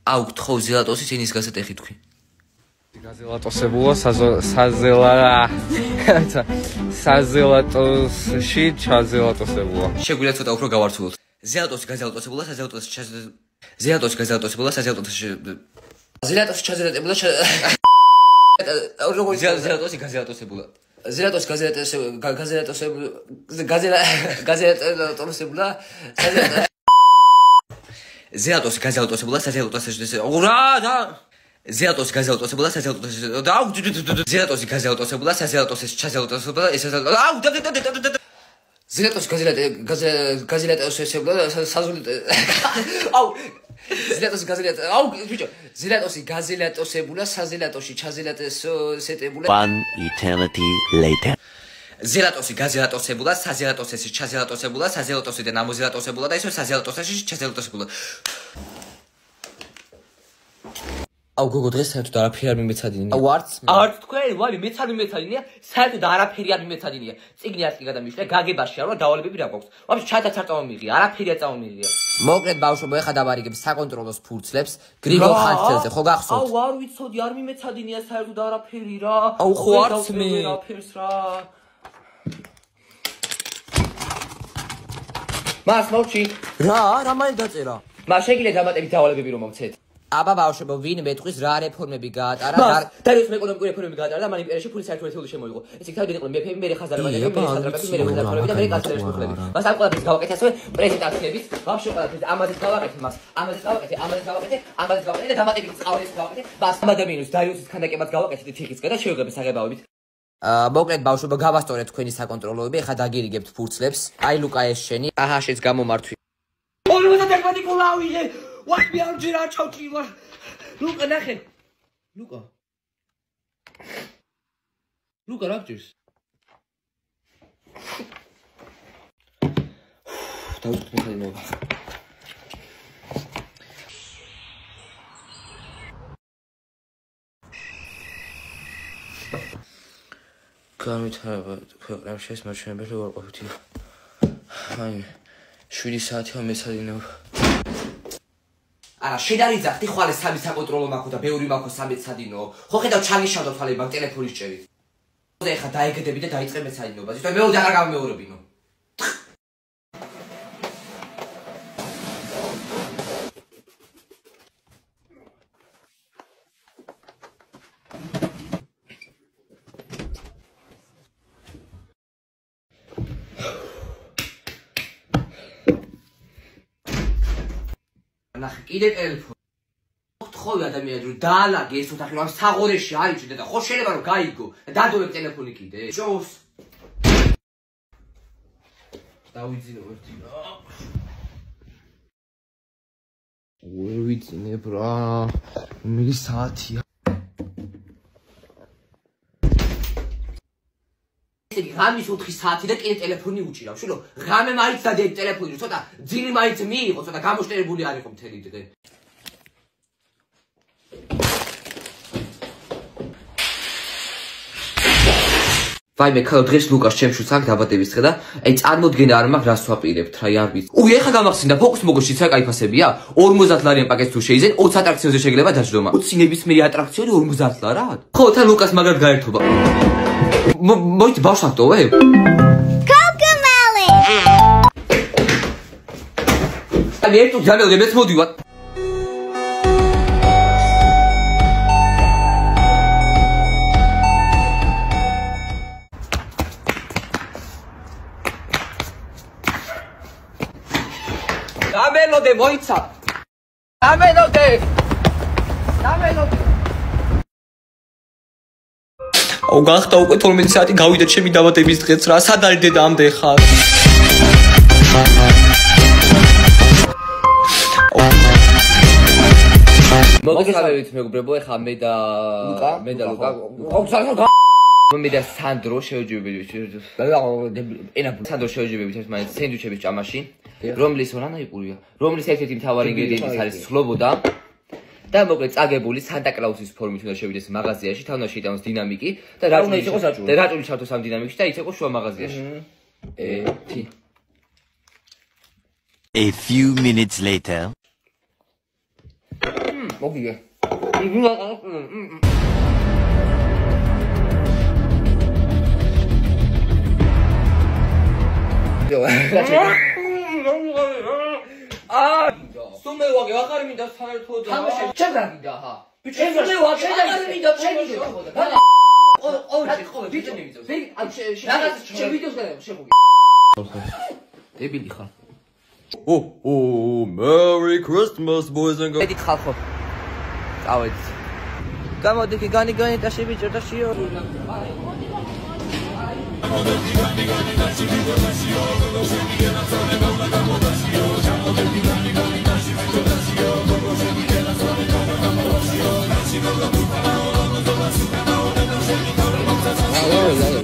აუ გთხოვ ზელატოსის ენის გასატეხი თქვი გაზელატოსებულა საზელატოსში ჩაზელატოსებულა შეგვიძლია ცოტა უფრო გავარცულოთ ზელატოსი გაზელატოსებულა საზელატოსი ზელატოსი გაზელატოსებულა საზელატოსი ზელატოსი ჩაზელატებულა როგორ ზელატოსი გაზელატოსებულა ზელატოსი გაზელატოსებულა ზელატოსი გაზელატოსებულა საზელატოსი ურა და ზელატოსი გაზელატოსებულა საზელატოსი აუ ზელატოსი გაზელატოსებულა საზელატოსი ჩაზელატოსებულა ეს აუ ზელატოსი გაზელატოსებულა აუ ზელატოსი გაზელატოსებულა აუ ბიჭო ზელატოსი გაზელატოსებულა საზელატოსი ჩაზელატოსებულა One eternity later ზელატოსი გაზელატოსებულა საზელატოსი ჩაზელატოსებულა საზელატოსი და ნამოზელატოსებულა და ისე საზელატოსი ჩაზელატოსებულა აუ გოგო დღეს საერთოდ არაფერი არ მიმეცადინია. აუ არც თქვენ, ვარი მეცადინია, საერთოდ არაფერი არ მიმეცადინია. წიგნი არც კი გადამიშლე, გაგებაში არ ვარ, დავალებები რა გვაქვს. ვაფშე ჩათაც არ წამომიღია, არაფერი არ წამომიღია. მოკლედ ბავშვებო, ეხა დავარიგებ საკონტროლოს ფურცლებს, გრიგოლ ხანძთელზე, ხო გახსოვთ? აუ არ ვიცოდი, არ მიმეცადინია საერთოდ არაფერი რა. აუ ხო არც მე. არაფერს რა. მას მოვჩი. რა მაინც დაწერა? მას შეგიძლიათ დამატებით დავალებები რომ მომცეთ. აბა ბავშვებო, ვინ მეტყვის რა რეფორმები გაატარა? დარიოს ეკონომიკური რეფორმები გაატარა და მან იმპერიაში ფულის საერთაშორისო შემოიღო. ეს იქ თავიდან იყვნენ მეფეები, მე ხაზარებანი, მე ხაზარებები და მე კანცლერის მუხლები. მას ამ ყველაფერს გავაკეთე ასევე პრეზიდენტების, ბავშვი ყველაფერს ამაზეც გავაკეთე მას. ამაზეც გავაკეთე და დამატებით წავლის გავაკეთე. მას ამ ადამიანს დარიოსის ქანდაკებაც გავაკეთე თიხისგან და შევიღებ საღებავებით. მოკლედ ბავშვებო, გავასწორეთ თქვენი საკონტროლოები, ეხა დაგირიგებთ ფურცლებს. აი ლუკა ეს შენი, აჰა შეც გამომართვი. Why be on Jira Chowchi? Look at that. Look at actors. განვითარება ქვეყნებში ეს მარშრუტები როგორ ყოფილი? აი 7 საათია მეცადინეობ. არა, შედარიძა ხტი ხვალე სამი საკონტროლო მაქვს და ბევრი მაქვს სამეცადინო. ხო ხედავ ჩაგიშავდო თვალები მაგ ტელეფონის ჭერით. ეხა დაეგდები და დაიწყე მეცადინობა. ზუსტად მეორე აღარ გამეორებინო. ნახე კიდე ტელეფონი. გთხოვი ადამიანად რომ დაალაგე ეს ოთახი რომ საღორეში აიჭიდე და ხო შეიძლება რომ გაიგო და დადოვებ ტელეფონი კიდე. შოუს. დავიძინო ერთი რა. ვერ ვიცინებ რა. მე საათია. ღამის 4 საათი და კიდე ტელეფონი უჭირავ. შულო, ღამე მაინც დადიეგ ტელეფონი, ცოტა ძილი მაინც მიიღო, ცოტა გამოშტერებული არ იყო მთელი დღე. ვაიმე, ქალო დღეს ლუკას ჩემშუც აქ დაბადების დღე და აი წარმოდგენა არ მაქვს რას ვაპირებთ, რა არ ვიცი. ეხა გამახსენდა ფოკუს მოგოშიც რა кайფასებია? 50 ლარიან პაკეტს თუ შეიძენ, 20 ატრაქციონზე შეიძლება დაჯდომა. 20 ნებისმიერი ატრაქციონი 50 ლარად? ხო, თან ლუკას მაგარ გაერთობა. მოიცა ბავშვაკტოვე? Cocomelon! აი ერთო ჯანელზე მეც მოდივარ. გამელოდე მოიცა. გამელოდე. აუ გახდა უკვე 12 საათი გავიდა ჩემი დაბადების დღეც რა სად არის დედამდე ხარ მოგესალმებით მეგობრებო ეხა მე და ლუკა მე და სანდრო შევჯობებით ერთ მაინც სენდვიჩების ჭამაში რომლის ორანაიპურია რომლის ერთ-ერთი მთავარი ინგრედიენტი არის სხლობოდა და მოკლედ წაგებული სანტა-კლაუსის ფორმით უნდა შევიდეს მაღაზიაში, თან უნდა შეიტანოს დინამიკი და რაჭული ჩავთოს ამ დინამიკში და იცეყოს შუა მაღაზიაში. A few minutes later. მოგიგე. სუმე ვაგე აღარ მინდა საერთოდ თამაში ჩემ გაგიდა ხა. ბიჭო სუმე ვაგე აღარ მინდა ჩემი ბიჭო ნებიწევს რაღაც შე ვიდეოს გადავ შეხუგი. დებილი ხარ. Oh, Merry Christmas, boys and girls. მეტი ხალხო. წავედი. გამოდი კი განი და შევიჭერ და შიო.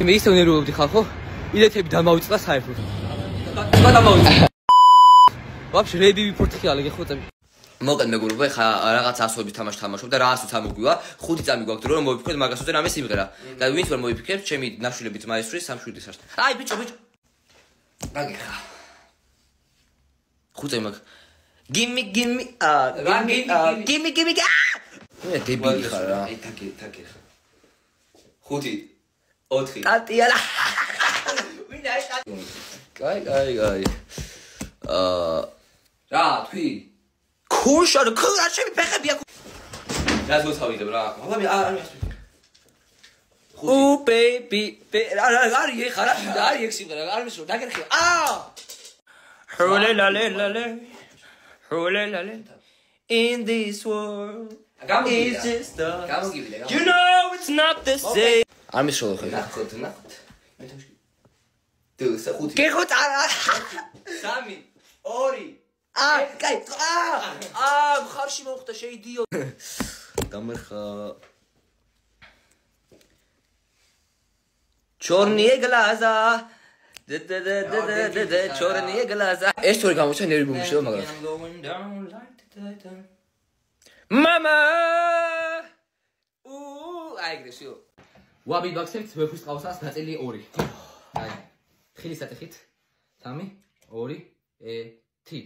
მე ისე უნერუობდი ხალხო. ბილეთები დამავიწყდა საერთოდ. გადამავიწყდა. ვაფშე რედი ვიფორთხიალე გეხოწები. მოგეთ მეგობრებო, ხა რაღაც ასოების თამაში თამაშობ და რაღაცაც ამოგვივა. 5 წამი გვაქვს დრო რომ მოვიფიქრეთ მაგას უდენ ამე სიმღერა. და ვინც ვერ მოვიფიქრეთ, ჩემი ნაშვილები ძმაისთვის სამშვიდის არს. აი ბიჭო. გაგეხა. 5 წამი მაგ. Gimme. მე დებილი ხარ რა. აი თაკე ხა. 5 4 ტატიალა. ვინა ეს კაი. რა თქვი? ქუშა ჩემი ფეხებია. რა ზოთავიდებ რა. მაგარი არ Oh baby, ari ხარა, ari ექსი ხარა, არ მისრო, დაგერხე. Hole. In this world. It's just us. You know it's not the same. არ მისრო ხე. ნახოთ. თუ სახუთი. გეხოთ არა. 3 2 კაი. ხარში მოხდა შეიდიო. დამერხა. Черные глаза. Черные глаза. ეს თორე გამოჩა ნერვი მომიშევა მაგრამ. Mama. აიგრესიო. ვაბი ბაქსებს ვეფვის ყავსას ნაწილი 2. აი. ხილის სატეხით 3 2 1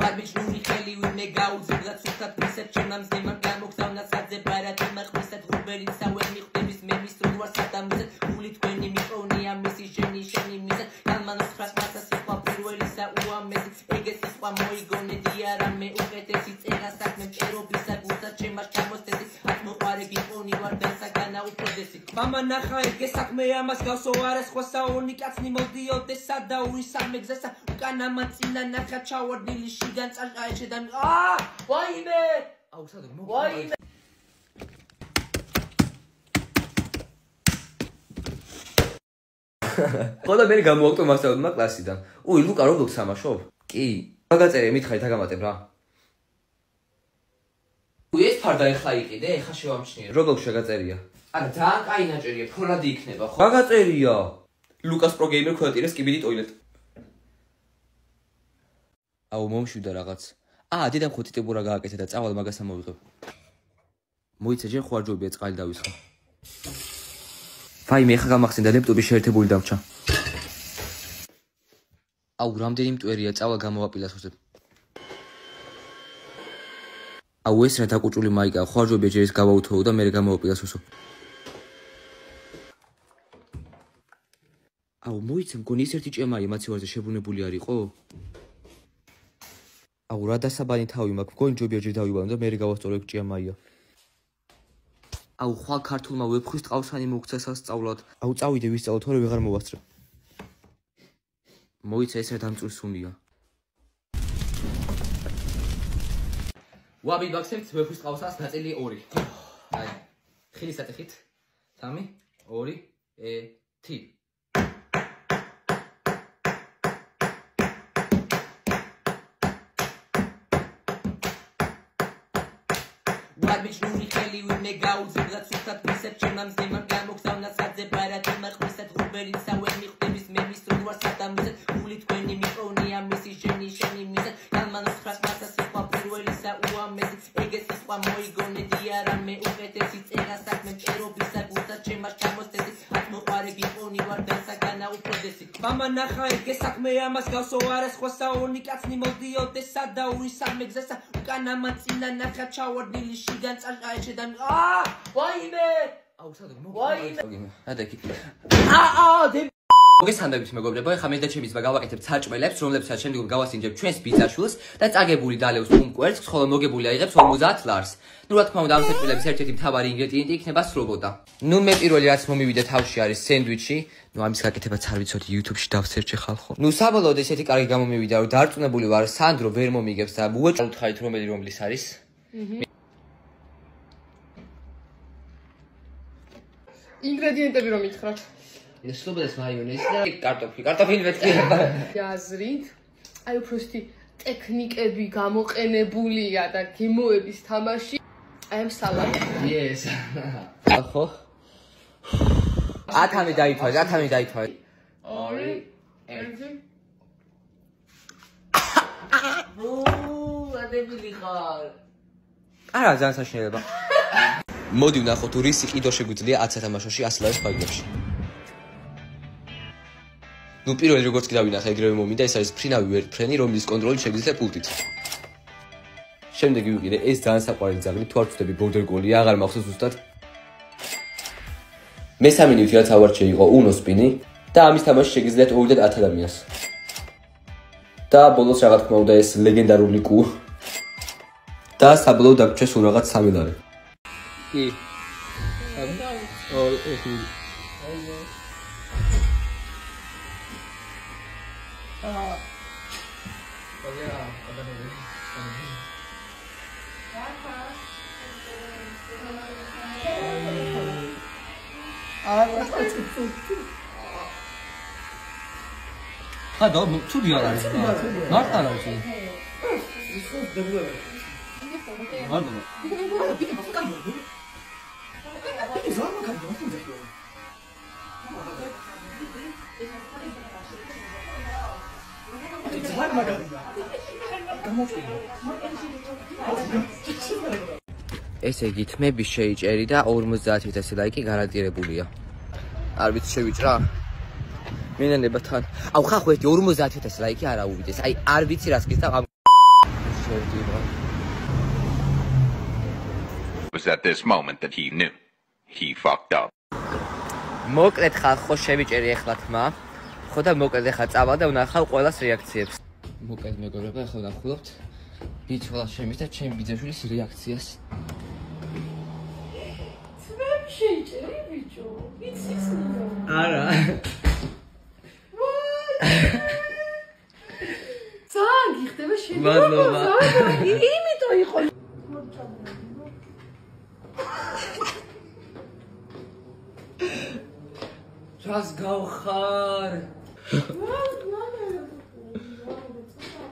ვაბიჩ ნუ ხელი ვინე გაუძებდა ცუდად მისებ ჩემს დემან გამოგზავნა საძე ბარათი მახმისა ღრუბელი სავე მიხვდების მე მის რო ვარ სადამზე გული თქვენი მიყოვნია მისი შენი მისე გამანოს ხრას მასა სიყვა პირველისა უამესი ეგეც სიყვა მოიგონედი არა მე უკეთესი წერა საქმე მწერობისა გულსა ჩემას ჩამოსთესი ათ მოყარე გიყონი ვარ დასაგანა უპროდესი მამა ნახა ეგე საქმე ამას გავსო არა სხვა საონი კაცნი მოდიოდე სადაური სამეგზასა უკანა მაცინა ნახა ჩავარდილი შიგან წაჭაეშე და ვაიმე აუ სადა ვაიმე ხოდა მე გამოვაკტო მასწავლებელმა კლასიდან. უი ლუკა Roblox თამაშობ? კი. მაგაწერე მითხარით აგამატებ რა. უი ეს ფარდა ეხლა იყიდე, ეხლა შევამჩნიე. Roblox შეგაწერია. არა, ძალიან კაი ნაჭერია, ფოლადი იქნება, ხო? მაგაწერია. ლუკას პრო გეიმერ ქვეტირე სკიბიდი ტოილეტ. აუ მომშვიდა რაღაც. დედამ ხო ტიტებურა გააკეთა და წავალ მაგას ამოვიღებ. მოიცა ჯერ ხო არ ჯობია წყალი დავისხა. ფაი მე ხა გამახსენდა ლეპტოპი შეერთებული დამჭა. აუ რამდენი მტვერია წავალ გამოვაპილასოსებ. აუ ეს რა დაკუჭული მაიკა ხო არ ჯობია ჯერ ეს გავაუთოო და მე გამოვაპილასოსო. აუ მოიცა მგონი ის ერთი ჭემაია მაცივარზე შებრუნებული არ იყო? აუ რა დასაბანი თავი მაქვს მგონი ჯობია ჯერ დავიბანო და მე გავასწორო ეგ ჭემაია. აუ ხვალ ქართულმა ვეფხვის ტყავსანი მოგცა სასწავლად. აუ წავიდე ვისწავლო თორე ვეღარ მოვასწრე. მოიცა ეს რა დამწურის უნია. ვაბი ბაქსებს ვეფვის ყავსას ნაწილი 2. აი. ხილის სატეხით 3 2 1 ვაბიჩ ნუ ხელი ვინე გაუძებდა ცუდად მისებ ჩემს დემან გამოგზავნა საძე ბარათი მახმისა ღრუბელი სავე მიხვდების მე მის რო ვარ სადამზე გული თქვენი მიყოვნია მისი შენი მისე გამანოს ხრას მასა სიყვა პირველისა უამესი ეგეც სიყვა მოიგონედი არა მე უკეთესი წერა საქმე მწერობისა გულსა ჩემას ჩამოსთესი ათ მოყარე გიყონი ვარ დასაგანა უფროდესი მამა ნახა ეგ საქმე ამას გავსო არა სხვა საონი კაცნი მოდიოდეს სადაურის სამეგზესა უკანა მაწინა ნახა ჩავარდილი შიგან წაშაეშედან ვაიმე აუ სადაგ ვაიმე ადაკი მოგესალმებით მეგობრებო, ეხლა მე და ჩემი ძმა გავაკეთებთ საჭმელებს, რომლებსაც შემდგომ გავასინჯებ ჩვენს ბიძაშვილს და წაგებული დალევს კუნკვერტს, ხოლო მოგებული აიღებს 50 ლარს. ნუ რა თქმა უნდა, ამ საჭმელების ერთ-ერთი მთავარი ინგრედიენტი იქნება სრობოდა. ნუ მე პირველი რაც მომივიდა თავში არის სენდვიჩი. ნუ ამის გაკეთებაც არ ვიცოდი, YouTube-ში დავსერჩე ხალხო. ნუ საბოლოოდ ესეთი კარგი გამომივიდა, რომ დარწმუნებული ვარ, სანდრო ვერ მომიგებს და უეჭვით რომლის არის. ინგრედიენტები რომ მითხრათ. სრობოდეს მაიონეზი და კარტოფილი მეთქი. აზრით, აი უბრალოდ ტექნიკები გამოყენებულია და გემოების თამაში. აი ამ სალატი. Yes. ხო. 10-ი დაითვალე. 2 1 ადებელი ხარ. არა, ძალიან საშინელება. მოდი ვნახოთ თუ რისი ყიდო შეგვიძლია 10 სათამაშოში 100 ლარის ფაილებში. ნუ პირველი როგორც კი დავინახე ეგრევე მომიდა, ეს არის ფრინავი ვერტფრენი, რომლის კონტროლი შეგიძლია პულტით. შემდეგი ვიყიდე, ეს ძალიან საყვარელი ძაღლი, თუ არ ვწდები ბორდერ კოლია, აღარ მახსოვს ზუსტად. მესამე ნივთი რაც ავარჩიე იყო Uno Spin-ი და ამის თამაში შეგიძლიათ 2-დან 10 ადამიანს. და ბოლოს რა თქმა უნდა ეს ლეგენდარული კუ. და საბოლოოდ დაგვრჩეს სულ რაღაც 3 ლარი. კი. ხადო თუ დიალ არის მარტა რა ვიცი ესე იგი თმები შეიჭერი და 50000 ლაიკი გარანტირებულია. არ ვიცი შევიჭრა? მინანება თან. აუ ხახო ერთი 50000 ლაიკი არა უვიდეს. აი არ ვიცი რას გისდა ამ შევდიო. Was at this moment that he knew he fucked up. მოკლედ ხახო შევიჭერი ახლა თმა. ხო და მოკლედ ახლა წავალ და ვნახავ ყველას რეაქციებს. მოკლედ მეგობრებო ახლა ვნახულობთ ბიჭოლა შემის და ჩემი ბიძაშვილის რეაქციას. შეიჭერი ბიჭო, იცის ნუ. არა. ძალიან გიხდება შენ. მადლობა. იმიტომ იყო. რას გავხარ?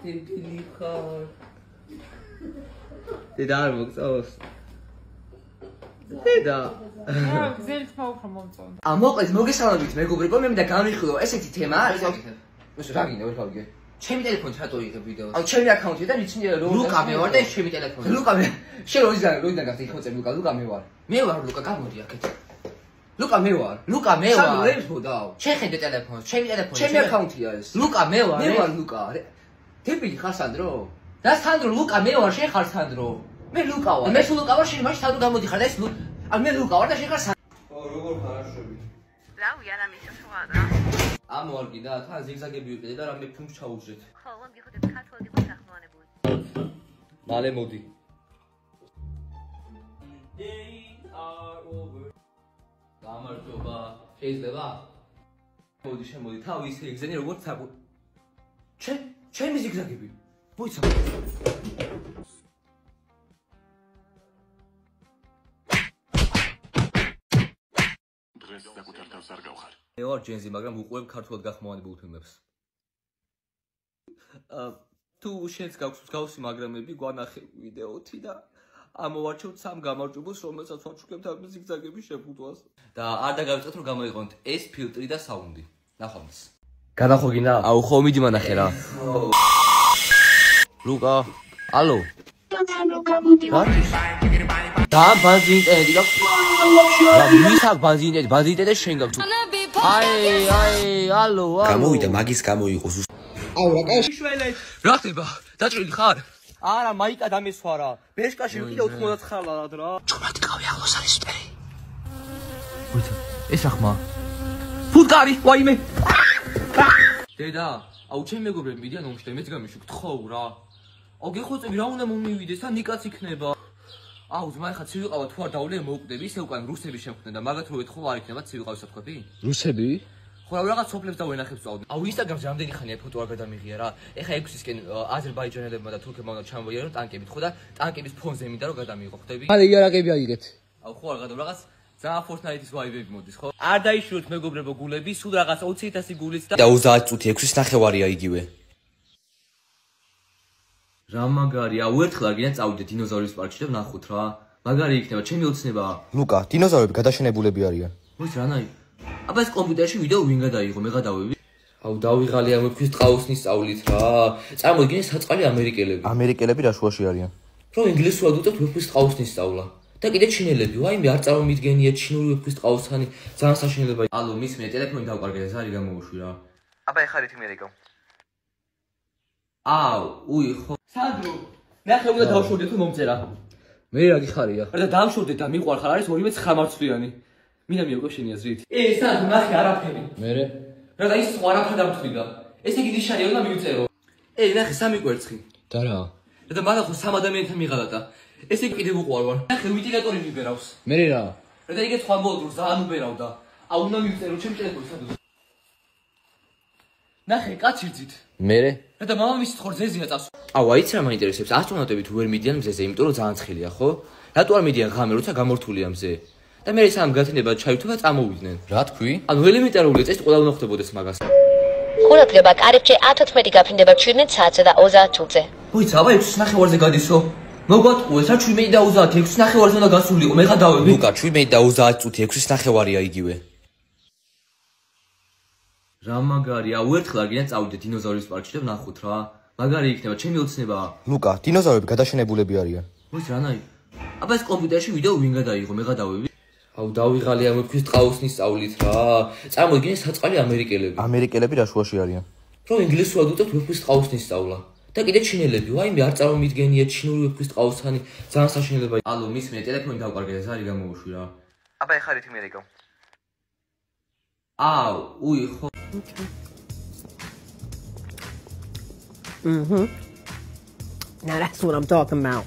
დედილი ხარ. დედა არ მოგწონს. დედა. გზელით მაუხრა მომწონს. მოკლედ მოგესალმებით მეგობრებო, მე მინდა განვიხილო ესეთი თემა არის. რა გინდა ვერ გავიგე. ჩემი ტელეფონით რატო იღებ ვიდეოს? აუ ჩემი აკაუნტი და ნიჩნი რომ ლუკა მე ვარ და ეს ჩემი ტელეფონი. ლუკა მე. შენ როიდან გახდი ხოწე ლუკა მე ვარ. მე ვარ ლუკა გამოდი აქეთ. ლუკა მე ვარ. სანდრო რებს მოდაო. შეხედე ტელეფონს, ჩემი ტელეფონი. ჩემი აკაუნტია ეს. ლუკა მე ვარ. მე ვარ ლუკა. დებილი ხარ სანდრო? და სანდრო ლუკა მე ვარ, შენ ხარ სანდრო. მე ლუკა ვარ. მე სულ ლუკა ვარ, შენ მაშინ სანდრო გამოდიხარ და ეს მე ლუკა ვარ და შენ ხარ სანდრო. ო როგორ ხარ აშები? რა უიარა მისასუადა. ამორგი და თან ზიგზაგები ვიყიდე და რამე ფუნქს ჩაუჭრეთ. ხოლო მიხოდეთ ქართულად იყო სახმოვანებული. მალე მოდი. გამარჯობა. შეიძლება? მოდი შემოდი. თავი ისე იგზენი როგორც საკუ. ჩემი ზიგზაგები. მოიცა. მე ვარ ჯენზი, მაგრამ უყურებ ქართულად გახმოვანებულ ფილმებს. თუ შენს გაქვს მსგავსი მაგრამები, გვანახე ვიდეოთი და ამოვარჩევთ 3 გამარჯვებულს, რომელსაც ვაჩუქებთ ამ ზიგზაგების შეფუთვას. და არ დაგავიწყეთ რომ გამოიყენოთ ეს ფილტრი და საუნდი. ნახვამდის. გადახო გინდა? აუ ხო მიდი მანახე რა. ლუკა, ალო. და ბანზინტედი და რა მისაკ ბანზინტედი შენ გაქვს. ალო. გამოვიდა მაგის გამოიყოს. რა ხდება? დაჭრილი ხარ? არა, მაიკა დამისვა რა. ბეშკაში ვიყიდე 99 რა. ჭუმათი ყავი ახლოს არის მტერი. ვიცა, ეს რა ხმა? ფუტკარი, ვაიმე. დედა, აუ ჩემ მეგობრები მიდიან ომში, მეც გამიშუქ თხოუ რა. აუ გეხოცები რა უნდა მომივიდეს და ნიკაც იქნება. აუ ძმა ხა ცივიყავა თუ არ დავლე მოუკვდები, ისე უკან რუსები შემხდნენ და მაგათ რო ეთხოვა არ იქნება ცივიყავის საფქვები? რუსები? ხო რა რაღაც სოფლებს და ვენახებს წავდი. აუ ინსტაგრამზე რამდენი ხანია ფოტო არ გადამიღია რა. ეხა 6-ისკენ აზერბაიჯანელებმა და თურქებმა უნდა ჩამოიარონ ტანკებით ხო და ტანკების ფონზე მინდა რომ გადამიღო ხვდები? მალე იარაღები აიღეთ. აუ ხო არ გადავ რაღაც ძალიან Fortnite-ის ვაიბები მოდის ხო? არ დაიშუროთ მეგობრებო გულები, სულ რაღაც 20,000 გულიც და 30 წუთი 6-ის ნახევარია იგივე. რა მაგარი, აუ ერთხელ არ გინდა წავიდე დინოზავრის პარკში და ვნახოთ რა. მაგარი იქნება, ჩემი ოცნებაა. ლუკა, დინოზავრები გადაშენებულები არიან. მოიც რანაი? აბა ეს კომპიუტერში ვიდეო ვინ გადაიღო, მე გადავები? აუ დავიღალი ამ თქვის ტყაოსნის სწავლით რა. წარმოიდგინე საწყალი ამერიკელები. ამერიკელები რა შუაში არიან? რო ინგლისურად უწევთ ვეფხვის ტყაოსნის სწავლა. და კიდე ჩინელები, ვაიმე არ წარმომიდგენია ჩინური ვეფხვის ტყაოსანი, ძალიან საშინელება. ალო, მის მე ტელეფონი დავკარგე, ეს არის გამოუშვი რა. აბა ეხა რითი მერეკო. აუ, უი ხო. სანდრო, ნახე უნდა დავშორდე თუ მომწერა. მე რა გიხარია? და დავშორდე და მიყვარხარ არის 29 მინდა მიიღო შენი აზრით. სანდრო, ნახე არაფერი. მერე? რა და ის სხვა არაფერი დამთვლიდა. ესე იგი ნიშანი უნდა მივწერო. ნახე სამი კვერცხი. და რა? და მაგა ხო სამ ადამიანთან მიღალატა. ესე იგი კიდევ უყვარ ვარ. ნახე ვენტილატორი მიბერავს. მერე რა? და იგეთ სხვა მოდულს ძალიან უბერავდა. აუ უნდა მივწერო ჩემ ტელეფონს სადო. ნახე კაცირძით. მერე? და მამამისი თხორ ზეზია წავს. აუ აიც რა მაინტერესებს ასტრონავტები თუ ვერ მიდიან მზეზე, იმიტომ რომ ძალიან ცხელია, ხო? რატო არ მიდიან ღამე, როცა გამორთულია მზე? და მე სამ გათენდება ჩაირთვა და წამოვიდნენ. რა თქვი? ანუ ელემენტარული წესი ყველა უნდა ხდებოდეს მაგას. ყურადღება კარიბჭე 10-11 გაფრინდება 17 საათზე და 30 წუთზე. მოიცა, აბა 6 ნახევარზე გადისო. მოგვატყუეს რა 17 და 30, 6 ნახევარზე უნდა გასულიყო, მე გადავები. ლუკა, 17 და 30 წუთი 6-ის ნახევარია იგივე. რა მაგარი, აუ ერთხელ არ გინდა წავიდე დინოზავრის პარკში და ვნახოთ რა. მაგარი იქნება, ჩემი ოცნებაა. ლუკა, დინოზავრები გადაშენებულები არიან. მოიც რანაი? აბა ეს კომპიუტერში ვიდეო ვინ გადაიღო, მე გადავები? აუ დავიღალი ამ თქვის ტყაოსნის სწავლით რა. წარმოიდგინე საწყალი ამერიკელები. ამერიკელები რა შუაში არიან? რო ინგლისურად უწევთ ვეფხვის ტყაოსნის სწავლა. და კიდე ჩინელები, ვაიმე არ წარმომიდგენია ჩინური ვეფხვის ტყაოსანი, ძალიან საშინელება. ალო, მის მე ტელეფონი დავკარგე, ეს არის გამოუშვი რა. აბა ეხა რითი მერეკო. აუ, უი ხო. Now that's what I'm talking about.